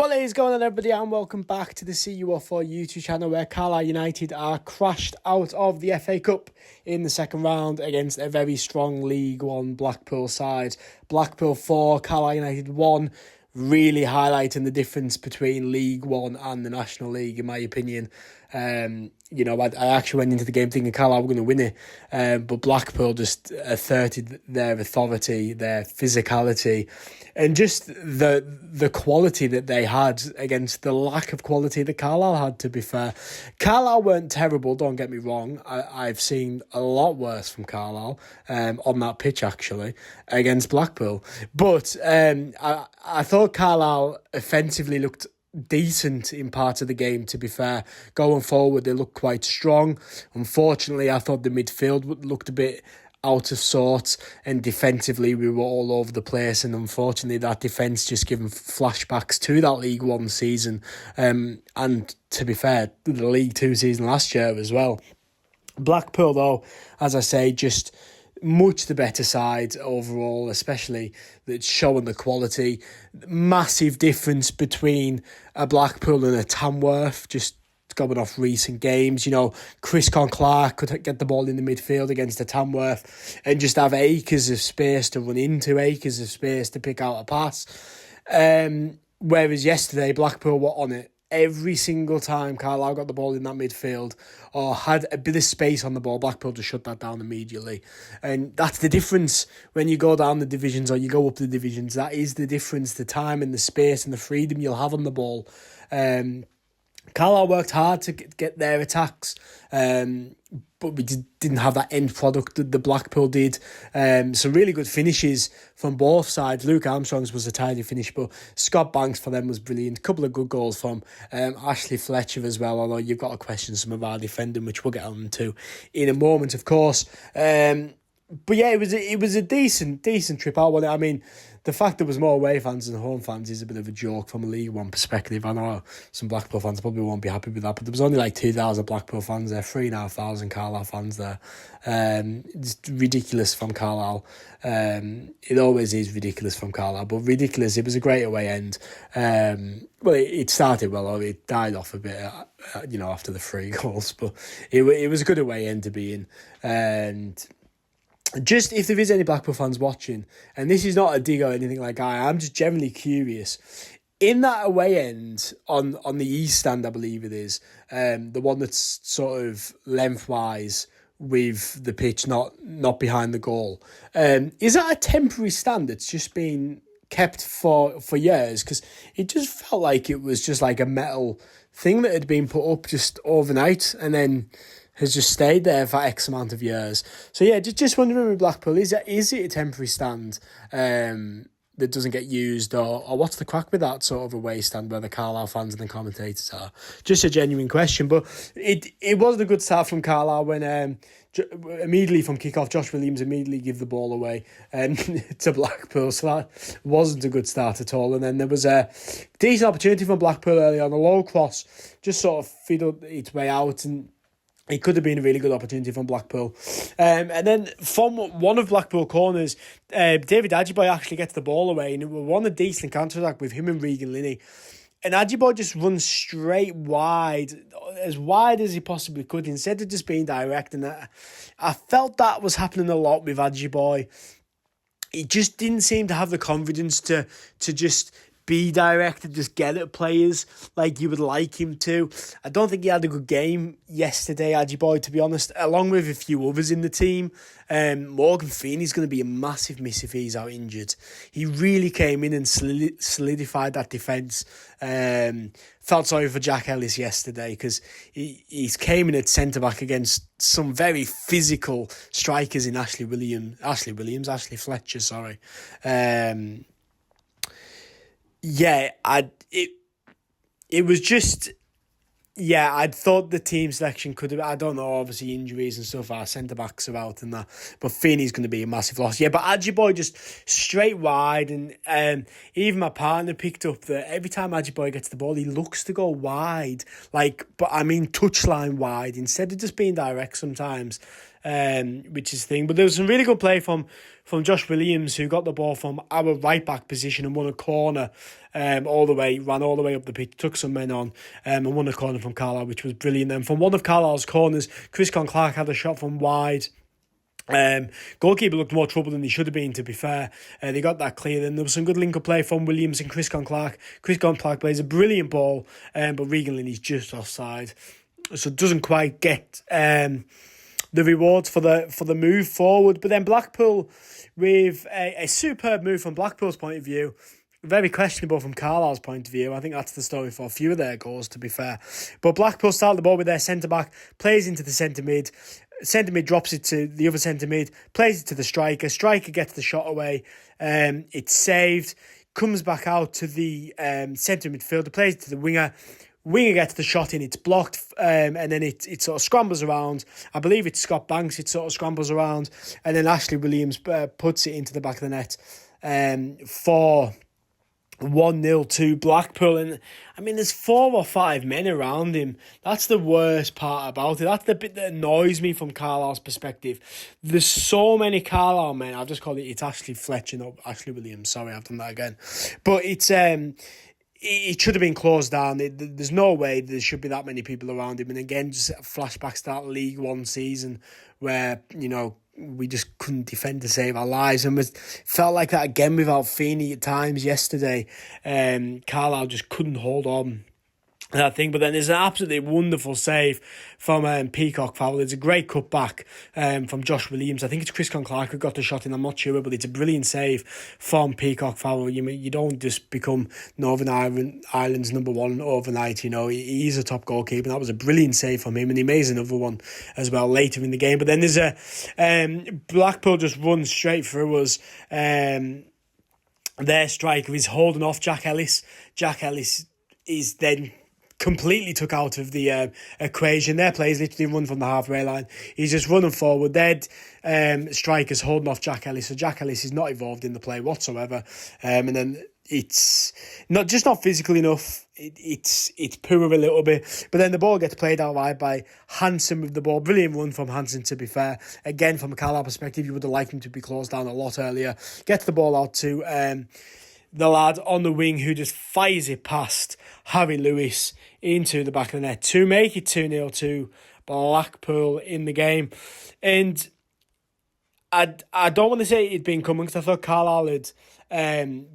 What is going on, everybody, and welcome back to the CU04 YouTube channel, where Carlisle United are crashed out of the FA Cup in the second round against a very strong League One Blackpool side. Blackpool 4, Carlisle United 1, really highlighting the difference between League One and the National League, in my opinion. I actually went into the game thinking Carlisle were going to win it, but Blackpool just asserted their authority, their physicality, and just the quality that they had against the lack of quality that Carlisle had, to be fair. Carlisle weren't terrible, don't get me wrong. I've seen a lot worse from Carlisle on that pitch, actually, against Blackpool. But I thought Carlisle offensively looked decent in part of the game, to be fair. Going forward, they looked quite strong. Unfortunately, I thought the midfield looked a bit out of sorts, and defensively we were all over the place, and unfortunately that defence just given flashbacks to that League One season, and to be fair, the League Two season last year as well. Blackpool, though, as I say, just much the better side overall, especially that's showing the quality. Massive difference between a Blackpool and a Tamworth, just going off recent games. Chris Clark could get the ball in the midfield against a Tamworth and just have acres of space to run into, acres of space to pick out a pass. Whereas yesterday, Blackpool were on it every single time Carlisle got the ball in that midfield or had a bit of space on the ball. Blackpool just shut that down immediately. And that's the difference when you go down the divisions or you go up the divisions. That is the difference, the time and the space and the freedom you'll have on the ball. Carlisle worked hard to get their attacks, but we didn't have that end product that the Blackpool did. Some really good finishes from both sides. Luke Armstrong's was a tidy finish, but Scott Banks for them was brilliant. A couple of good goals from Ashley Fletcher as well, although you've got to question some of our defending, which we'll get on to in a moment, of course. But yeah, it was a decent trip out. I mean, the fact there was more away fans than home fans is a bit of a joke from a League One perspective. I know some Blackpool fans probably won't be happy with that, but there was only like 2,000 Blackpool fans there, 3,500 Carlisle fans there. It's ridiculous from Carlisle. It always is ridiculous from Carlisle, but ridiculous. It was a great away end. It started well, or it died off a bit, after the 3 goals, but it was a good away end to be in. And just if there is any Blackpool fans watching, and this is not a dig or anything like that, I'm just generally curious. In that away end, on the east stand, I believe it is, the one that's sort of lengthwise with the pitch not behind the goal, is that a temporary stand that's just been kept for years? Because it just felt like it was just like a metal thing that had been put up just overnight and then has just stayed there for X amount of years. So yeah, just wondering with Blackpool, is it a temporary stand that doesn't get used, or what's the crack with that sort of away stand where the Carlisle fans and the commentators are? Just a genuine question, but it wasn't a good start from Carlisle when immediately from kick-off, Josh Williams immediately gave the ball away to Blackpool, so that wasn't a good start at all. And then there was a decent opportunity from Blackpool early on, a low cross, just sort of fiddled its way out, and it could have been a really good opportunity from Blackpool. And then from one of Blackpool corners, David Ajiboye actually gets the ball away, and it was one a decent counter-attack with him and Regan Linney. And Ajiboye just runs straight wide as he possibly could, instead of just being direct. And I felt that was happening a lot with Ajiboye. He just didn't seem to have the confidence to just be direct and just get at players like you would like him to. I don't think he had a good game yesterday, Ajiboye, to be honest, along with a few others in the team. Morgan Feeney's going to be a massive miss if he's out injured. He really came in and solidified that defence. Felt sorry for Jack Ellis yesterday because he came in at centre-back against some very physical strikers in Ashley Fletcher, sorry. It was just, I thought the team selection could have, I don't know, obviously injuries and stuff, our centre-backs are out and that, but Feeney's going to be a massive loss. Yeah, but Ajiboye just straight wide, and even my partner picked up that every time Ajiboye gets the ball, he looks to go wide, touchline wide, instead of just being direct sometimes. which is the thing. But there was some really good play from Josh Williams, who got the ball from our right back position and won a corner ran all the way up the pitch, took some men on and won a corner from Carlisle, which was brilliant. Then from one of Carlisle's corners, Chris Clark had a shot from wide. Goalkeeper looked more troubled than he should have been, to be fair. They got that clear. Then there was some good link-up play from Williams and Chris Clark. Chris Clark plays a brilliant ball, but Regan Linney's just offside, so doesn't quite get the rewards for the move forward. But then Blackpool, with a superb move from Blackpool's point of view, very questionable from Carlisle's point of view. I think that's the story for a few of their goals, to be fair. But Blackpool start the ball with their centre-back, plays into the centre-mid. Centre-mid drops it to the other centre-mid, plays it to the striker. Striker gets the shot away. It's saved. Comes back out to the centre midfielder, plays it to the winger. Winger gets the shot in, it's blocked, and then it sort of scrambles around. I believe it's Scott Banks, it sort of scrambles around. And then Ashley Williams puts it into the back of the net for 1-0 to Blackpool. And I mean, there's 4 or 5 men around him. That's the worst part about it. That's the bit that annoys me from Carlisle's perspective. There's so many Carlisle men. I've just called it's Ashley Fletcher, not Ashley Williams. Sorry, I've done that again. But it should have been closed down. There's no way there should be that many people around him. And again, just flashbacks to that League One season where, we just couldn't defend to save our lives, and felt like that again without Feeney at times yesterday. Carlisle just couldn't hold on that thing. But then there's an absolutely wonderful save from Peacock Fowler. It's a great cut back from Josh Williams. I think it's Chris Clark who got the shot in, I'm not sure, but it's a brilliant save from Peacock Fowler. You don't just become Northern Ireland's number one overnight. He's a top goalkeeper, and that was a brilliant save from him, and he made another one as well later in the game. But then there's Blackpool just runs straight through us. Their striker is holding off Jack Ellis. Jack Ellis is then completely took out of the equation. Their players literally run from the halfway line. He's just running forward. Their striker's holding off Jack Ellis, so Jack Ellis is not involved in the play whatsoever. And then it's not physical enough. It's poor a little bit. But then the ball gets played out wide by Hansen with the ball. Brilliant run from Hansen, to be fair. Again, from a Carlisle perspective, you would have liked him to be closed down a lot earlier. Gets the ball out to the lad on the wing, who just fires it past Harry Lewis into the back of the net to make it 2-0 to Blackpool in the game. And I don't want to say it'd been coming, because I thought Carlisle had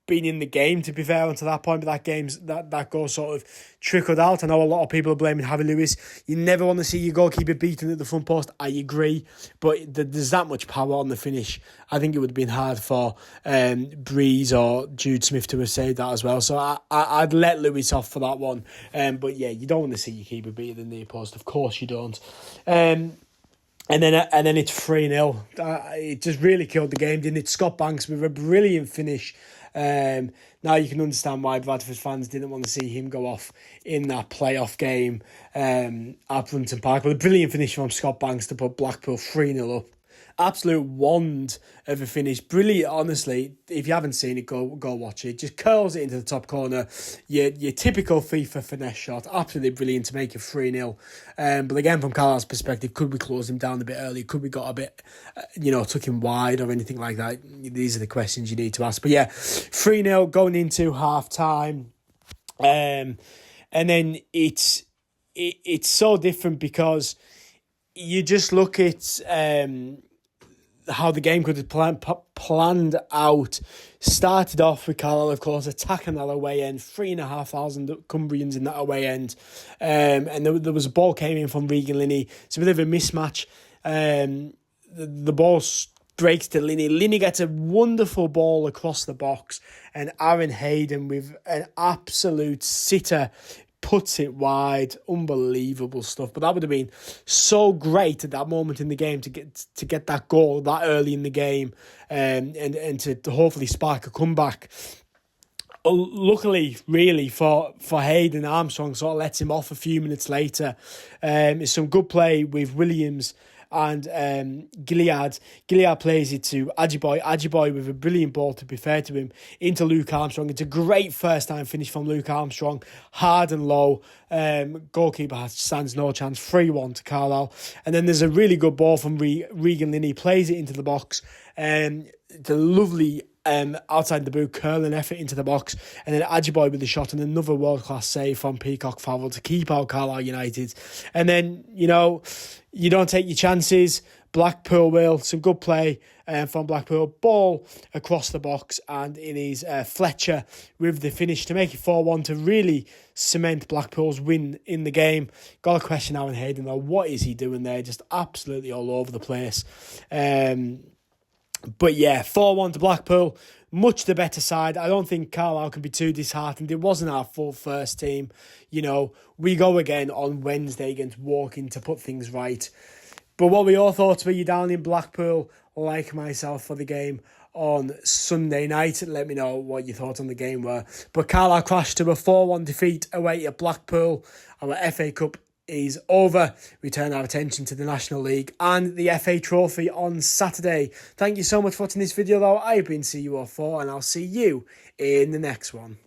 been in the game, to be fair, until that point, but that goal sort of trickled out. I know a lot of people are blaming Harry Lewis. You never want to see your goalkeeper beaten at the front post, I agree, but there's that much power on the finish. I think it would have been hard for Breeze or Jude Smith to have saved that as well, so I'd let Lewis off for that one. But yeah, you don't want to see your keeper beaten in the near post, of course you don't. And then it's 3-0. It just really killed the game, didn't it? Scott Banks with a brilliant finish. Now you can understand why Bradford fans didn't want to see him go off in that playoff game at Brunton Park. But a brilliant finish from Scott Banks to put Blackpool 3-0 up. Absolute wand of a finish. Brilliant, honestly. If you haven't seen it, go watch it. Just curls it into the top corner. Your typical FIFA finesse shot. Absolutely brilliant to make it 3-0. But again, from Carlisle's perspective, could we close him down a bit early? Could we got a bit, took him wide or anything like that? These are the questions you need to ask. But yeah, 3-0 going into half time. And then it's so different, because you just look at how the game could have planned out. Started off with Carlisle, of course, attacking that away end. 3,500 Cumbrians in that away end. And there was a ball came in from Regan Linney. It's a bit of a mismatch. The ball breaks to Linney. Linney gets a wonderful ball across the box. And Aaron Hayden, with an absolute sitter, puts it wide. Unbelievable stuff. But that would have been so great at that moment in the game to get that goal that early in the game, and to hopefully spark a comeback. Luckily, really, for Hayden, Armstrong sort of lets him off a few minutes later. It's some good play with Williams and Gilead plays it to Ajiboy with a brilliant ball, to be fair to him, into Luke Armstrong. It's a great first time finish from Luke Armstrong, hard and low. Goalkeeper stands no chance, 3-1 to Carlisle. And then there's a really good ball from Regan Linney, plays it into the box. The lovely outside the boot curling effort into the box, and then Ajiboy with the shot, and another world-class save from Peacock Farrell to keep out Carlisle United. And then, you don't take your chances. Blackpool will. Some good play from Blackpool. Ball across the box, and it is Fletcher with the finish to make it 4-1 to really cement Blackpool's win in the game. Got a question Aaron Hayden though. What is he doing there? Just absolutely all over the place. But yeah, 4-1 to Blackpool. Much the better side. I don't think Carlisle can be too disheartened. It wasn't our full first team. We go again on Wednesday against Woking to put things right. But what we all thought were you down in Blackpool, like myself, for the game on Sunday night. Let me know what your thoughts on the game were. But Carlisle crashed to a 4-1 defeat away at Blackpool. Our FA Cup is over. We turn our attention to the National League and the FA Trophy on Saturday. Thank you so much for watching this video though. I've been CU04 and I'll see you in the next one.